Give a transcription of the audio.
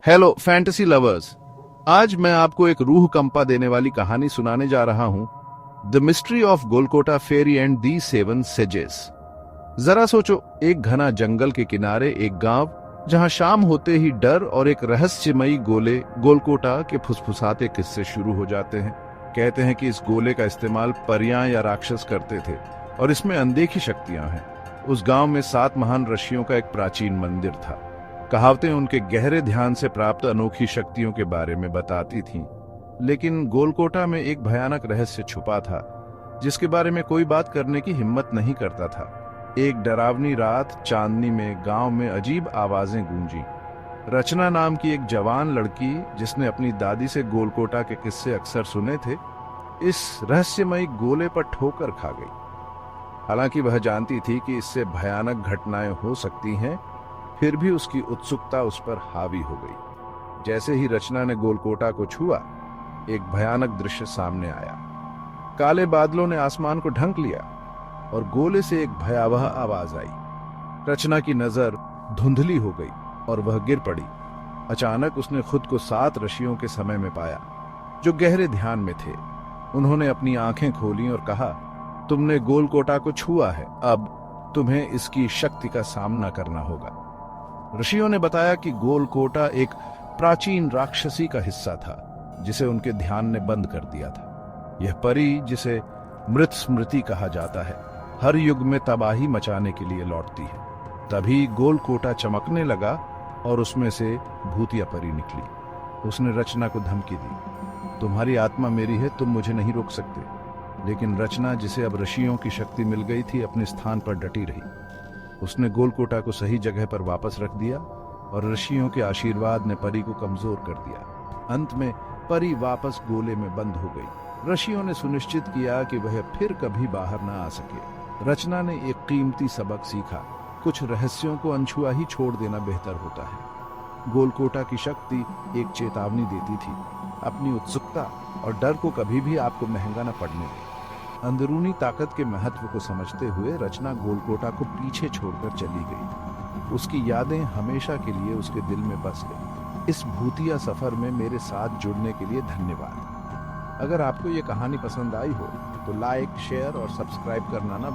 Hello fantasy lovers. आज मैं आपको एक रूह कंपा देने वाली कहानी सुनाने जा रहा हूं, the mystery of Golkota ferry and the seven sages. जरा सोचो, एक घना जंगल के किनारे एक गांव, जहां शाम होते ही डर और एक रहस्यमयी गोले गोलकोटा के फुसफुसाते किस्से शुरू हो जाते हैं। कहते हैं कि इस गोले का इस्तेमाल परियां या राक्षस करते थे और इसमें अनदेखी शक्तियां हैं। उस गांव में 7 महान ऋषियों का एक प्राचीन मंदिर था। कहावतें उनके गहरे ध्यान से प्राप्त अनोखी शक्तियों के बारे में बताती थीं। लेकिन गोलकोटा में एक भयानक रहस्य छुपा था, जिसके बारे में कोई बात करने की हिम्मत नहीं करता था। एक डरावनी रात चांदनी में गांव में अजीब आवाजें गूंजी। रचना नाम की एक जवान लड़की, जिसने अपनी दादी से गोलकोटा के किस्से अक्सर सुने थे, इस रहस्यमयी गोले पर ठोकर खा गई। हालांकि वह जानती थी कि इससे भयानक घटनाएं हो सकती हैं, फिर भी उसकी उत्सुकता उस पर हावी हो गई। जैसे ही रचना ने गोलकोटा को छुआ, एक भयानक दृश्य सामने आया। काले बादलों ने आसमान को ढक लिया और गोले से एक भयावह आवाज आई। रचना की नजर धुंधली हो गई और वह गिर पड़ी। अचानक उसने खुद को 7 ऋषियों के समय में पाया, जो गहरे ध्यान में थे। उन्होंने अपनी आंखें खोली और कहा, तुमने गोलकोटा को छुआ है, अब तुम्हें इसकी शक्ति का सामना करना होगा। ऋषियों ने बताया कि गोलकोटा एक प्राचीन राक्षसी का हिस्सा था, जिसे उनके ध्यान ने बंद कर दिया था। यह परी, जिसे मृत स्मृति कहा जाता है, हर युग में तबाही मचाने के लिए लौटती है। तभी गोलकोटा चमकने लगा और उसमें से भूतिया परी निकली। उसने रचना को धमकी दी, तुम्हारी आत्मा मेरी है, तुम मुझे नहीं रोक सकते। लेकिन रचना, जिसे अब ऋषियों की शक्ति मिल गई थी, अपने स्थान पर डटी रही। उसने गोलकोटा को सही जगह पर वापस रख दिया और ऋषियों के आशीर्वाद ने परी को कमजोर कर दिया। अंत में परी वापस गोले में बंद हो गई। ऋषियों ने सुनिश्चित किया कि वह फिर कभी बाहर न आ सके। रचना ने एक कीमती सबक सीखा, कुछ रहस्यों को अनछुआ ही छोड़ देना बेहतर होता है। गोलकोटा की शक्ति एक चेतावनी देती थी, अपनी उत्सुकता और डर को कभी भी आपको महंगा न पड़ने दें। अंदरूनी ताकत के महत्व को समझते हुए रचना गोलकोटा को पीछे छोड़कर चली गई। उसकी यादें हमेशा के लिए उसके दिल में बस गई। इस भूतिया सफर में मेरे साथ जुड़ने के लिए धन्यवाद। अगर आपको ये कहानी पसंद आई हो तो लाइक, शेयर और सब्सक्राइब करना ना